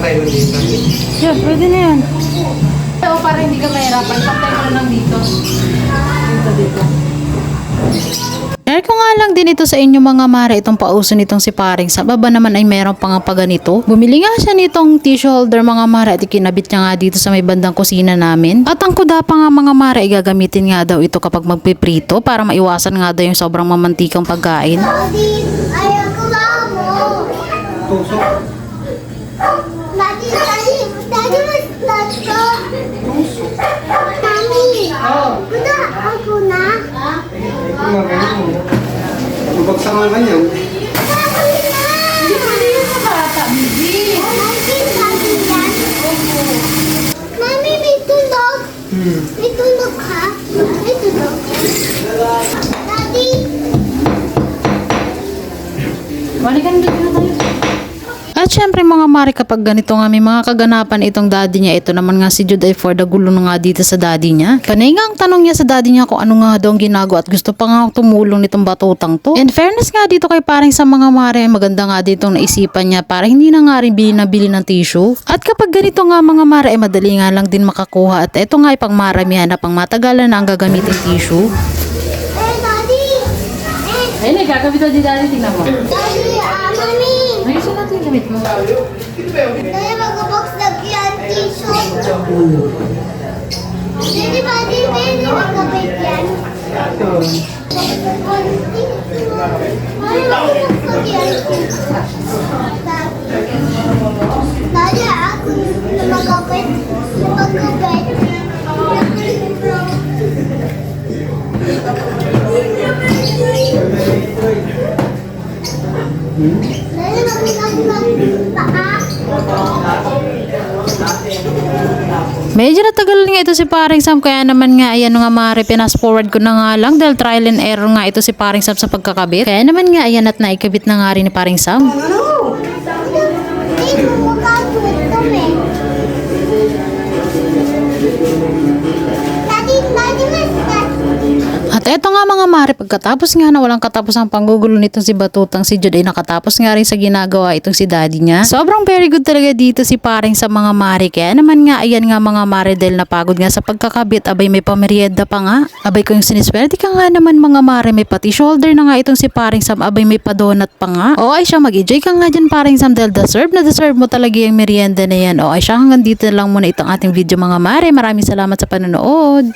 tayo dito. Yeah, pwede na yan. O para hindi ka mahirapan, pantay mo lang dito. Dito. Share ko nga lang din ito sa inyo mga mare, itong pauso nitong si paring sa baba naman ay meron pang paganito. Bumili nga siya nitong tissue holder mga mare at ikinabit niya nga dito sa may bandang kusina namin. At ang kuda pa nga mga mare ay gagamitin nga daw ito kapag magpiprito para maiwasan nga daw yung sobrang mamantikang pagkain. Daddy, ayaw ko mo. Tusok. Daddy, mas lato. Mami, kuda ako na. Ito nga ganyan mo. Mabagsak nga ganyan. Hindi pwede yun sa bata, baby. Mami, may tulog. May tulog ka? May tulog. Daddy. Balikan dito na tayo. At syempre mga mare kapag ganito nga may mga kaganapan itong daddy niya, ito naman nga si Jude ay for the gulo na nga dito sa daddy niya. Kanay nga ang tanong niya sa daddy niya kung ano nga daw ang ginagawa at gusto pa nga tumulong nitong batutang to. In fairness nga dito kay paring sa mga mare, maganda nga dito naisipan niya para hindi na nga rin bili ng tissue. At kapag ganito nga mga mare ay madali nga lang din makakuha at ito nga ay pang maramihan na pang matagalan na ang gagamitin tissue. Daddy. Ayun, nagkakabito di daddy, tingnan mo. Daddy, mami. Ayusin natin yung gamit mo. Daddy, mag-box lagyan tissue. Daddy, pwede mag-kapit yan. Mami, mag-box lagyan tissue. Daddy, ako na mag-kapit. Mag-kapit. Daddy, Medyo natagal nga ito si paring Sam kaya naman nga ayan nga mare pinas forward ko na nga lang dahil trial and error nga ito si paring Sam sa pagkakabit. Kaya naman nga ayan at naikabit na nga rin ni paring Sam. At eto nga mga mare, pagkatapos nga na walang katapos ang panggugulo nitong si Batutang si Jude ay nakatapos nga rin sa ginagawa itong si daddy niya. Sobrang very good talaga dito si paring sa mga mare. Kaya naman nga ayan nga mga mare dahil napagod nga sa pagkakabit, abay may pamerienda pa nga. Abay ko yung siniswerte ka nga naman mga mare, may pati shoulder na nga itong si paring Sam, abay may padonat pa nga. O ay siya mag-enjoy ka nga dyan paring Sam dahil deserve mo talaga yung merienda na yan. O ay siya hanggang dito lang muna itong ating video mga mare. Maraming salamat sa panonood.